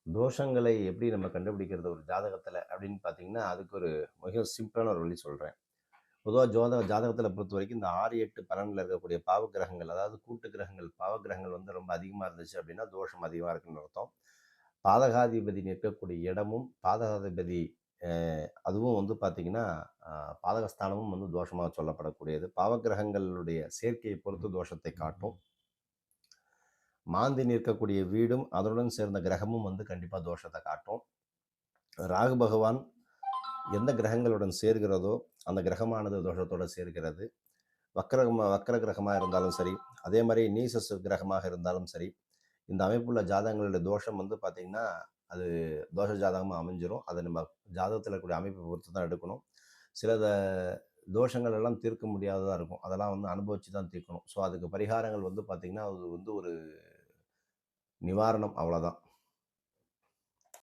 தோஷங்களை எப்படி நம்ம கண்டுபிடிக்கிறது ஒரு ஜாதகத்துல அப்படின்னு பார்த்தீங்கன்னா, அதுக்கு ஒரு மிக சிம்பிளான ஒரு வழி சொல்றேன். பொதுவா ஜாதகத்துல பொறுத்தவரைக்கும் இந்த 6, 8 பலன்ல இருக்கக்கூடிய பாவக்கிரகங்கள், அதாவது கூட்டு கிரகங்கள், பாவக்கிரகங்கள் வந்து ரொம்ப அதிகமா இருந்துச்சு அப்படின்னா, தோஷம் அதிகமா இருக்குன்னு அர்த்தம். பாதகாதிபதி நிற்கக்கூடிய இடமும், பாதகாதிபதி அ அதுவும் வந்து பார்த்தீங்கன்னா, அ பாதகஸ்தானமும் வந்து தோஷமா சொல்லப்படக்கூடியது. பாவக்கிரகங்களுடைய சேர்க்கையை பொறுத்து தோஷத்தை காட்டும். மாந்தி நிற்கக்கூடிய வீடும், அதனுடன் சேர்ந்த கிரகமும் வந்து கண்டிப்பா தோஷத்த காட்டும். ராகு பகவான் எந்த கிரகங்களுடன் சேர்கிறதோ, அந்த கிரகமானது தோஷத்தோட சேர்கிறது. வக்ர கிரகமா இருந்தாலும் சரி, அதே மாரி கிரகமாக இருந்தாலும் சரி, இந்த அமைப்புள்ள ஜாதகங்களுடைய தோஷம் வந்து பார்த்தீங்கன்னா, அது தோஷ ஜாதகமா அமைஞ்சிரும். அத நம்ம ஜாதகத்தில இருக்கக்கூடிய அமைப்பை பொறுத்து தான் எடுக்கணும். சில தோஷங்கள் எல்லாம் தீர்க்க முடியாததா இருக்கும். அதெல்லாம் வந்து அனுபவிச்சு தான் தீர்க்கணும். ஸோ, அதுக்கு பரிகாரங்கள் வந்து பார்த்தீங்கன்னா, அது வந்து ஒரு நிவாரணம் அவ்வளோதான்.